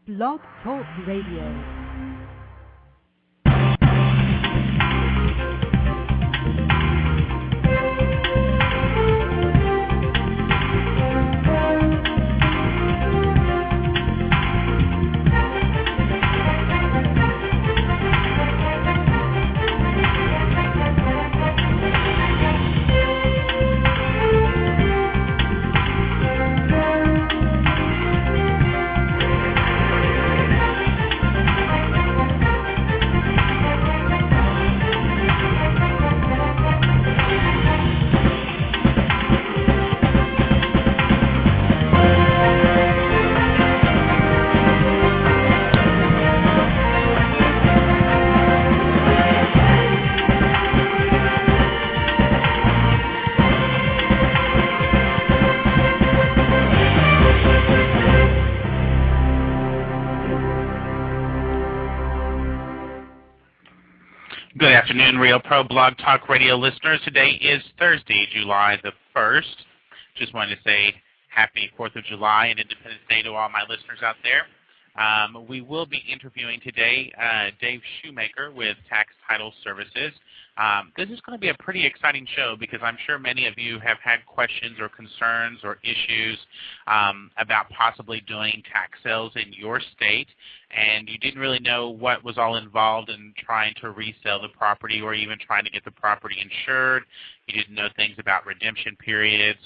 Blog Talk Radio. Good afternoon, Real Pro Blog Talk Radio listeners. Today is Thursday, July the 1st. Just wanted to say happy 4th of July and Independence Day to all my listeners out there. We will be interviewing today Dave Schumacher with Tax Title Services. This is going to be a pretty exciting show because I'm sure many of you have had questions or concerns or issues about possibly doing tax sales in your state, and you didn't really know what was all involved in trying to resell the property or even trying to get the property insured. You didn't know things about redemption periods,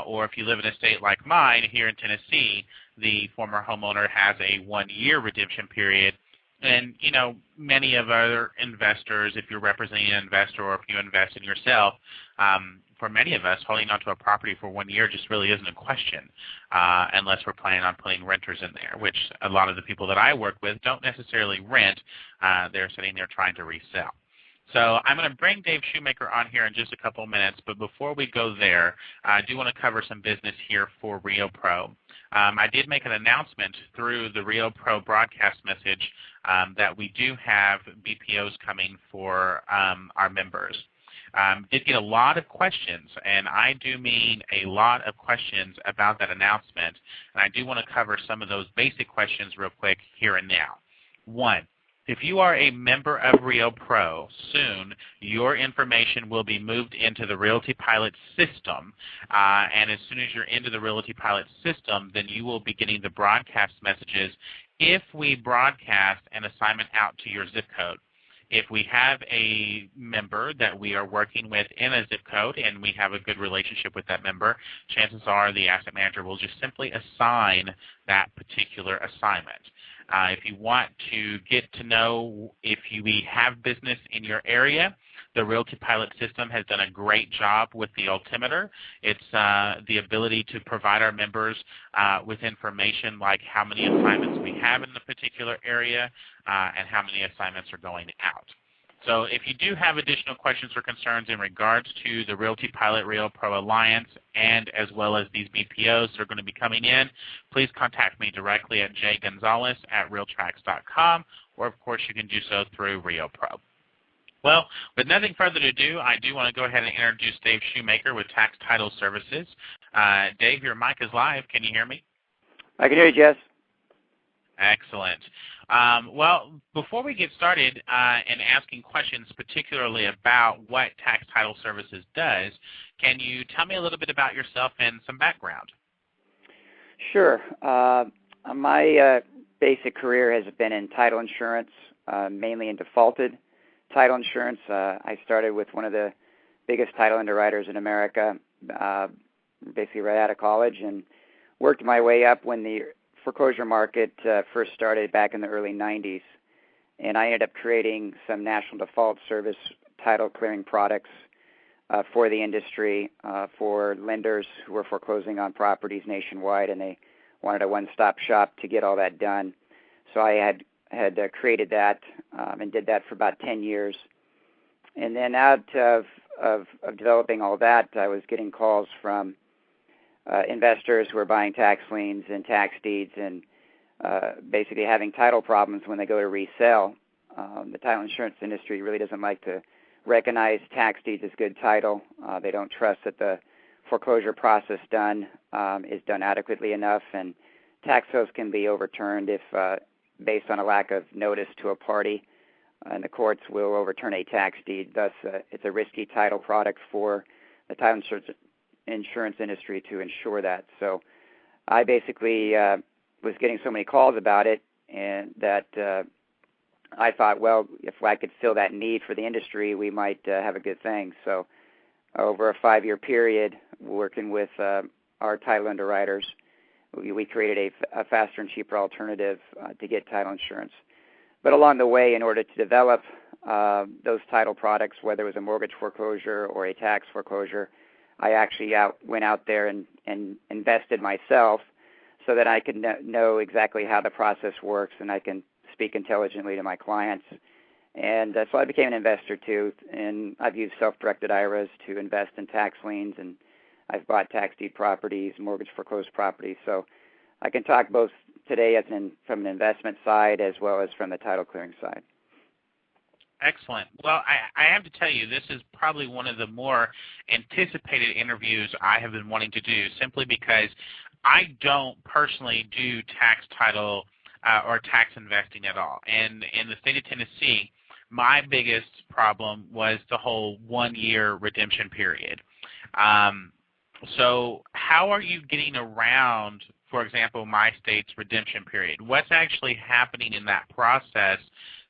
or if you live in a state like mine here in Tennessee, the former homeowner has a 1-year redemption period. And, you know, many of our investors, if you're representing an investor or if you invest in yourself, for many of us, holding onto a property for 1 year just really isn't a question unless we're planning on putting renters in there, which a lot of the people that I work with don't necessarily rent. They're sitting there trying to resell. So I'm going to bring Dave Schumacher on here in just a couple of minutes, but before we go there, I do want to cover some business here for Rio Pro. I did make an announcement through the Rio Pro broadcast message that we do have BPOs coming for our members. Did get a lot of questions, and I do mean a lot of questions about that announcement, and I do want to cover some of those basic questions real quick here and now. One, if you are a member of Rio Pro, soon your information will be moved into the Realty Pilot system, and as soon as you're into the Realty Pilot system, then you will be getting the broadcast messages if we broadcast an assignment out to your zip code. If we have a member that we are working with in a zip code and we have a good relationship with that member, chances are the asset manager will just simply assign that particular assignment. If you want to get to know if we have business in your area, the Realty Pilot system has done a great job with the altimeter. It's the ability to provide our members with information like how many assignments we have in the particular area and how many assignments are going out. So if you do have additional questions or concerns in regards to the Realty Pilot Rio Pro Alliance and as well as these BPOs that are going to be coming in, please contact me directly at jgonzalez@realtrax.com, or of course you can do so through Rio Pro. Well, with nothing further to do, I do want to go ahead and introduce Dave Schumacher with Tax Title Services. Dave, your mic is live. Can you hear me? I can hear you, Jess. Excellent. Well, before we get started in asking questions particularly about what Tax Title Services does, can you tell me a little bit about yourself and some background? Sure. My basic career has been in title insurance, mainly in defaulted title insurance. I started with one of the biggest title underwriters in America, basically right out of college, and worked my way up when the foreclosure market first started back in the early 90s. And I ended up creating some national default service title clearing products for the industry, for lenders who were foreclosing on properties nationwide, and they wanted a one-stop shop to get all that done. So I had created that and did that for about 10 years. And then out of developing all that, I was getting calls from investors who are buying tax liens and tax deeds and basically having title problems when they go to resell. The title insurance industry really doesn't like to recognize tax deeds as good title. They don't trust that the foreclosure process is done adequately enough, and tax sales can be overturned if based on a lack of notice to a party, and the courts will overturn a tax deed. Thus, it's a risky title product for the title insurance industry to ensure that. So I basically was getting so many calls about it, and that I thought, well, if I could fill that need for the industry, we might have a good thing. So over a 5-year period, working with our title underwriters, we created a faster and cheaper alternative to get title insurance. But along the way, in order to develop those title products, whether it was a mortgage foreclosure or a tax foreclosure, I actually went out there and invested myself so that I could know exactly how the process works and I can speak intelligently to my clients. And so I became an investor too, and I've used self-directed IRAs to invest in tax liens, and I've bought tax deed properties, mortgage foreclosed properties. So I can talk both today from an investment side as well as from the title clearing side. Excellent. Well, I have to tell you, this is probably one of the more anticipated interviews I have been wanting to do, simply because I don't personally do tax title or tax investing at all. And in the state of Tennessee, my biggest problem was the whole 1-year redemption period. So how are you getting around, for example, my state's redemption period? What's actually happening in that process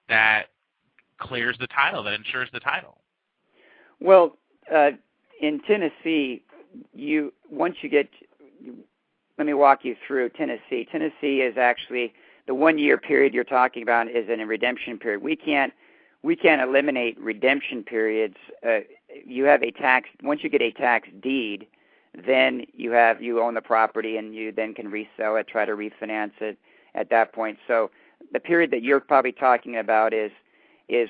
that clears the title, that insures the title? Well, in Tennessee, let me walk you through Tennessee. Tennessee is actually, the 1-year period you're talking about is in a redemption period. We can't eliminate redemption periods. You have once you get a tax deed, then you own the property and you then can resell it, try to refinance it at that point. So the period that you're probably talking about is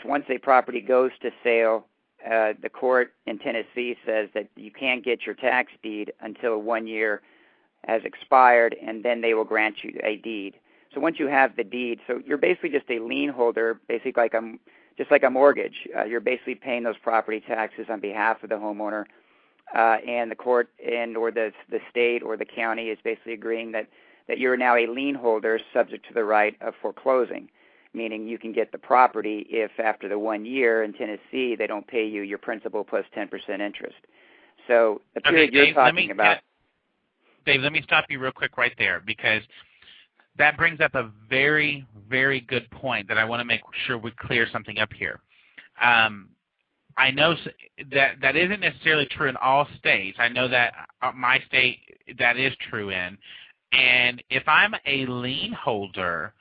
once a property goes to sale, the court in Tennessee says that you can't get your tax deed until 1 year has expired, and then they will grant you a deed. So once you have the deed, so you're basically just a lien holder, basically just like a mortgage. You're basically paying those property taxes on behalf of the homeowner, and the court or the state or the county is basically agreeing that you're now a lien holder subject to the right of foreclosing, meaning you can get the property if after the 1 year in Tennessee they don't pay you your principal plus 10% interest. So the period you're talking about. Dave, let me stop you real quick right there, because that brings up a very, very good point that I want to make sure we clear something up here. I know that isn't necessarily true in all states. I know that my state that is true in. And if I'm a lien holder,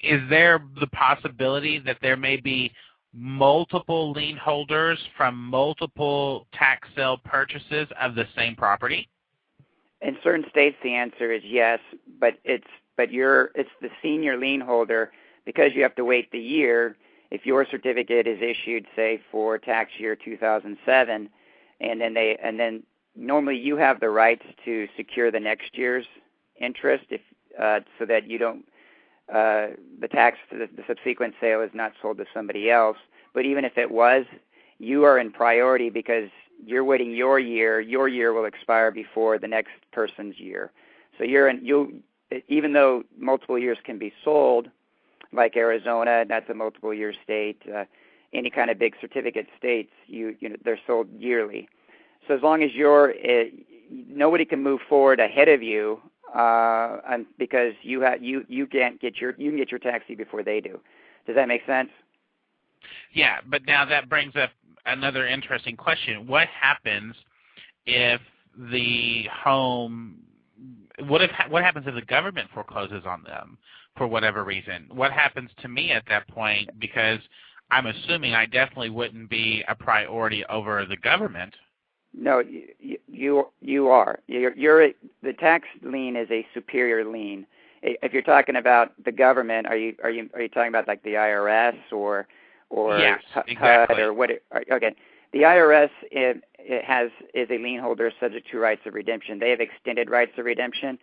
is there the possibility that there may be multiple lien holders from multiple tax sale purchases of the same property? In certain states, the answer is yes, but it's the senior lien holder, because you have to wait the year. If your certificate is issued, say, for tax year 2007, and then normally you have the rights to secure the next year's interest, so that you don't the subsequent sale is not sold to somebody else. But even if it was, you are in priority because you're waiting your year. Your year will expire before the next person's year. So even though multiple years can be sold, like Arizona, that's a multiple year state. Any kind of big certificate states, they're sold yearly. So as long as nobody can move forward ahead of you, because you can get your tax deed before they do. Does that make sense? Yeah, but now that brings up another interesting question. What happens if the home? What happens if the government forecloses on them for whatever reason? What happens to me at that point? Because I'm assuming I definitely wouldn't be a priority over the government. No, you are. The tax lien is a superior lien. If you're talking about the government, are you talking about like the IRS or yes, HUD exactly. or what? Okay, the IRS is a lien holder subject to rights of redemption. They have extended rights of redemption,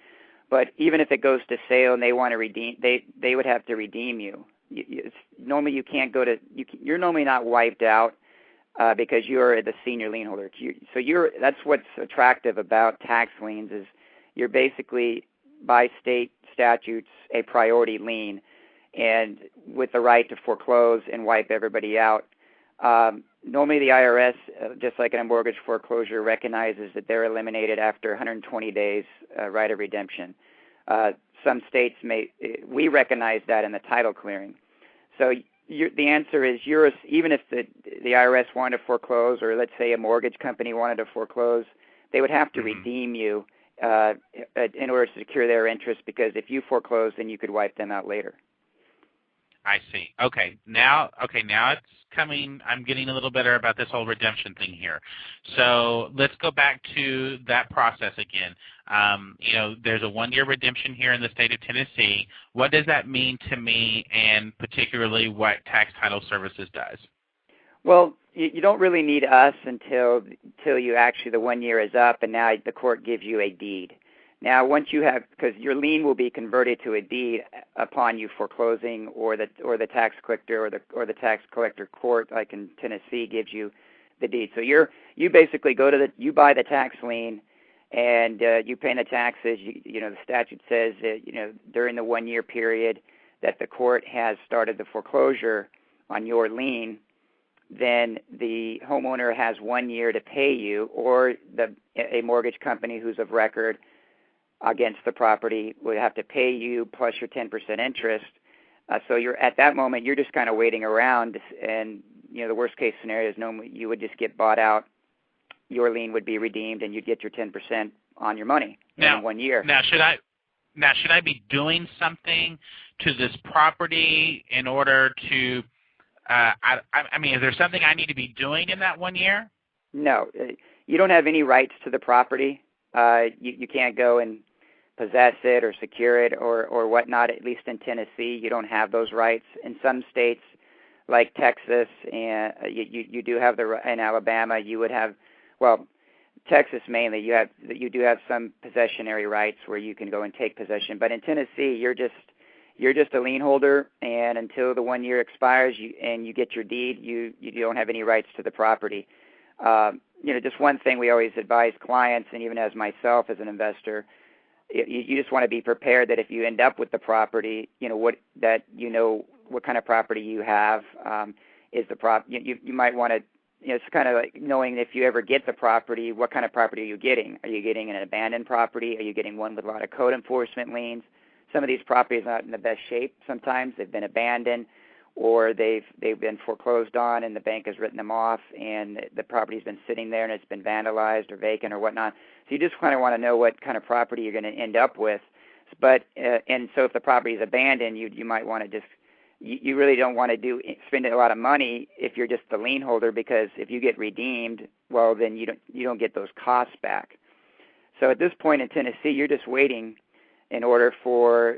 but even if it goes to sale and they want to redeem, they would have to redeem you. Normally you can't go to. You're normally not wiped out. Because you're the senior lien holder. That's what's attractive about tax liens is you're basically by state statutes, a priority lien, and with the right to foreclose and wipe everybody out. Normally the IRS, just like in a mortgage foreclosure, recognizes that they're eliminated after 120 days right of redemption. Some states we recognize that in the title clearing. So the answer is even if the IRS wanted to foreclose, or let's say a mortgage company wanted to foreclose, they would have to redeem you in order to secure their interest, because if you foreclose, then you could wipe them out later. I see. Okay, now it's coming. I'm getting a little better about this whole redemption thing here. So let's go back to that process again. There's a 1-year redemption here in the state of Tennessee. What does that mean to me, and particularly what Tax Title Services does? Well, you don't really need us until you actually, the 1 year is up, and now the court gives you a deed. Now, once you have, because your lien will be converted to a deed upon you foreclosing, or the tax collector or the tax collector court, like in Tennessee, gives you the deed. So you basically you buy the tax lien, and you pay the taxes. The statute says that during the 1 year period that the court has started the foreclosure on your lien, then the homeowner has 1 year to pay you, or a mortgage company who's of record against the property would have to pay you plus your 10% interest. So you're at that moment, you're just kind of waiting around, and the worst case scenario is normally you would just get bought out, your lien would be redeemed, and you'd get your 10% on your money in 1 year. Now should I be doing something to this property in order to? I mean, is there something I need to be doing in that 1 year? No, you don't have any rights to the property. You can't go and possess it or secure it or whatnot. At least in Tennessee, you don't have those rights. In some states, like Texas, and you do have in Alabama, you would have, well, Texas mainly, you do have some possessionary rights where you can go and take possession. But in Tennessee, you're just a lien holder, and until the 1 year expires and you get your deed, you don't have any rights to the property. Just one thing we always advise clients, and even as myself as an investor, you just want to be prepared that if you end up with the property, what kind of property you have. You might want to, it's kind of like knowing if you ever get the property, what kind of property are you getting? Are you getting an abandoned property? Are you getting one with a lot of code enforcement liens? Some of these properties are not in the best shape sometimes. They've been abandoned, or they've been foreclosed on and the bank has written them off, and the property's been sitting there and it's been vandalized or vacant or whatnot. So you just kind of want to know what kind of property you're going to end up with. But and so if the property is abandoned, you might want to just, you really don't want to spend a lot of money if you're just the lien holder, because if you get redeemed, well, then you don't get those costs back. So at this point in Tennessee, you're just waiting in order for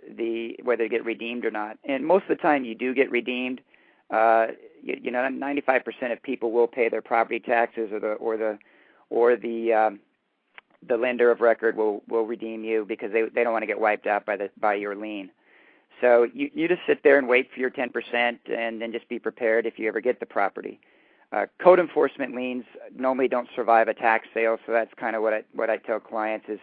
whether to get redeemed or not. And most of the time you do get redeemed. 95% of people will pay their property taxes, or the lender of record will redeem you, because they don't want to get wiped out by your lien. So you just sit there and wait for your 10%, and then just be prepared if you ever get the property. Code enforcement liens normally don't survive a tax sale, so that's kind of what I tell clients is,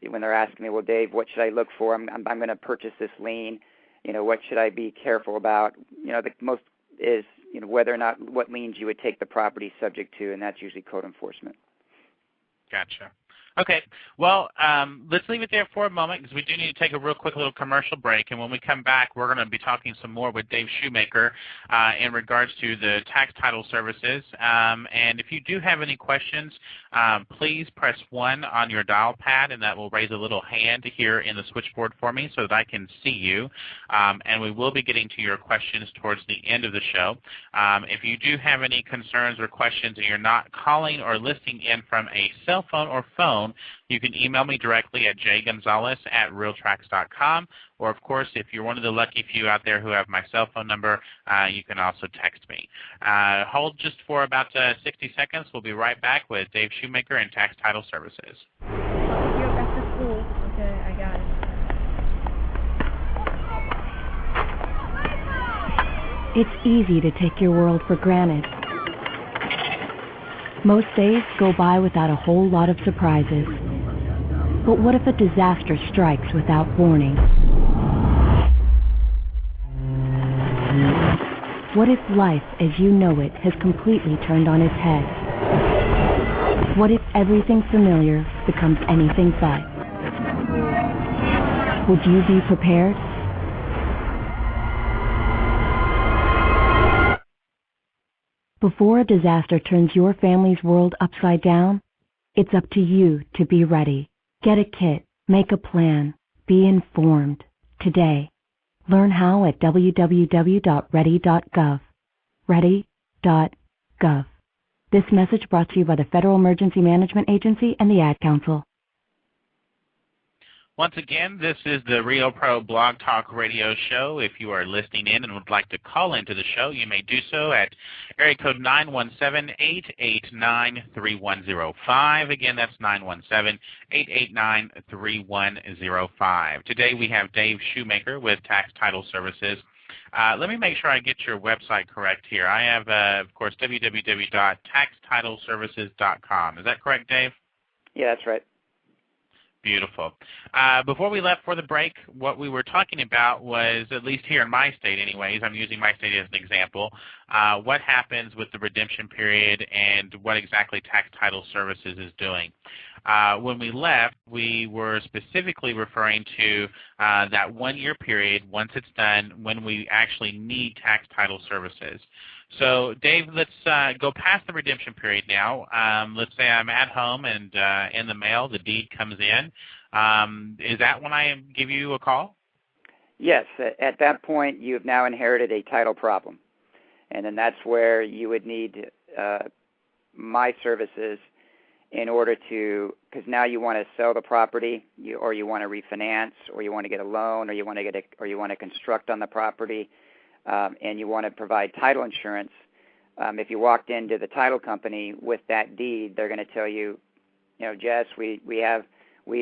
when they're asking me, well, Dave, what should I look for? I'm going to purchase this lien. What should I be careful about? The most is, whether or not what liens you would take the property subject to, and that's usually code enforcement. Gotcha. Okay. Well, let's leave it there for a moment, because we do need to take a real quick little commercial break. And when we come back, we're going to be talking some more with Dave Schumacher in regards to the tax title services. And if you do have any questions, please press 1 on your dial pad, and that will raise a little hand here in the switchboard for me so that I can see you. And we will be getting to your questions towards the end of the show. If you do have any concerns or questions and you're not calling or listening in from a cell phone or phone, you can email me directly at jgonzalez@realtracks.com, or of course, if you're one of the lucky few out there who have my cell phone number, you can also text me. Hold just for about 60 seconds. We'll be right back with Dave Schumacher and Tax Title Services. You're back to school. Okay, I got it. It's easy to take your world for granted. Most days go by without a whole lot of surprises. But what if a disaster strikes without warning? What if life as you know it has completely turned on its head? What if everything familiar becomes anything but? Would you be prepared? Before a disaster turns your family's world upside down, it's up to you to be ready. Get a kit, make a plan, be informed. Today, learn how at www.ready.gov. Ready.gov. This message brought to you by the Federal Emergency Management Agency and the Ad Council. Once again, this is the Rio Pro Blog Talk Radio Show. If you are listening in and would like to call into the show, you may do so at area code 917-889-3105. Again, that's 917-889-3105. Today we have Dave Schumacher with Tax Title Services. Let me make sure I get your website correct here. I have, of course, www.taxtitleservices.com. Is that correct, Dave? Yeah, that's right. Beautiful. Before we left for the break, what we were talking about was, at least here in my state anyways, I'm using my state as an example, what happens with the redemption period and what exactly Tax Title Services is doing. When we left, we were specifically referring to that one-year period, once it's done, when we actually need Tax Title Services. So, Dave, let's go past the redemption period now. Let's say I'm at home and in the mail, the deed comes in. Is that when I give you a call? Yes. At that point, you've now inherited a title problem. And then that's where you would need my services in order to, because now you want to sell the property, or you want to refinance, or you want to get a loan, or you want to construct on the property. And you want to provide title insurance. If you walked into the title company with that deed, they're going to tell you, Jess, we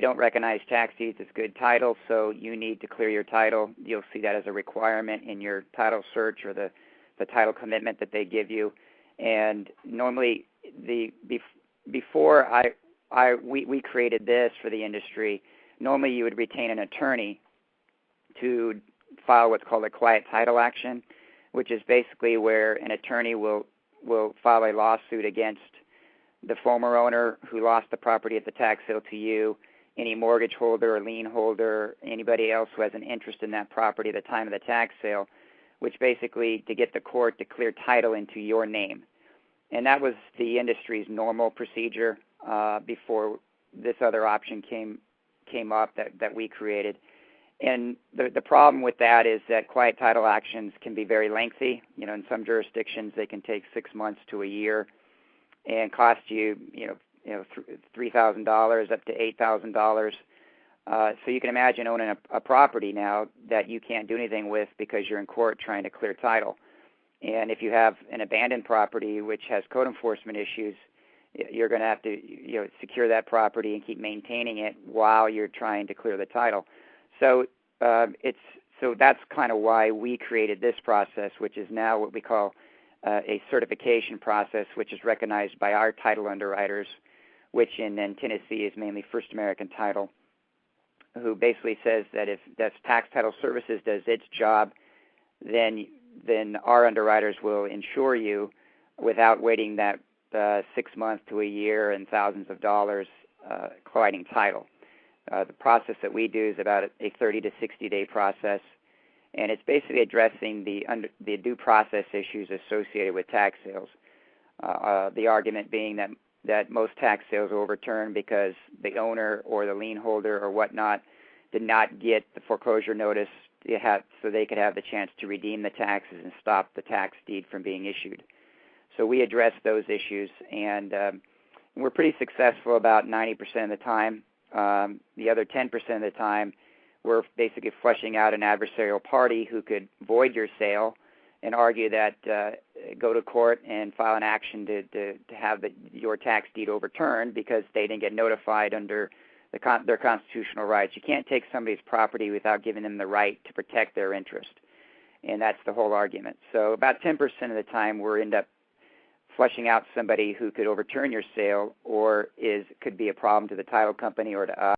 don't recognize tax deeds as good title, so you need to clear your title. You'll see that as a requirement in your title search or the title commitment that they give you. And normally, before we created this for the industry, normally you would retain an attorney to file what's called a quiet title action, which is basically where an attorney will file a lawsuit against the former owner who lost the property at the tax sale to you, any mortgage holder or lien holder, anybody else who has an interest in that property at the time of the tax sale, which basically to get the court to clear title into your name. And that was the industry's normal procedure before this other option came up that we created. And the problem with that is that quiet title actions can be very lengthy. In some jurisdictions, they can take 6 months to a year and cost you, $3,000 up to $8,000. So you can imagine owning a property now that you can't do anything with because you're in court trying to clear title. And if you have an abandoned property which has code enforcement issues, you're going to have to secure that property and keep maintaining it while you're trying to clear the title. So that's kind of why we created this process, which is now what we call a certification process, which is recognized by our title underwriters, which in Tennessee is mainly First American Title, who basically says that if Tax Title Services does its job, then our underwriters will insure you without waiting that 6 months to a year and thousands of dollars colliding title. The process that we do is about a 30 to 60-day process, and it's basically addressing the due process issues associated with tax sales. The argument being that most tax sales are overturned because the owner or the lien holder or whatnot did not get the foreclosure notice so they could have the chance to redeem the taxes and stop the tax deed from being issued. So we address those issues, and we're pretty successful about 90% of the time. The other 10% of the time, we're basically flushing out an adversarial party who could void your sale and argue that go to court and file an action to have your tax deed overturned because they didn't get notified under their constitutional rights. You can't take somebody's property without giving them the right to protect their interest, and that's the whole argument. So about 10% of the time, we'll end up flushing out somebody who could overturn your sale or could be a problem to the title company or to us.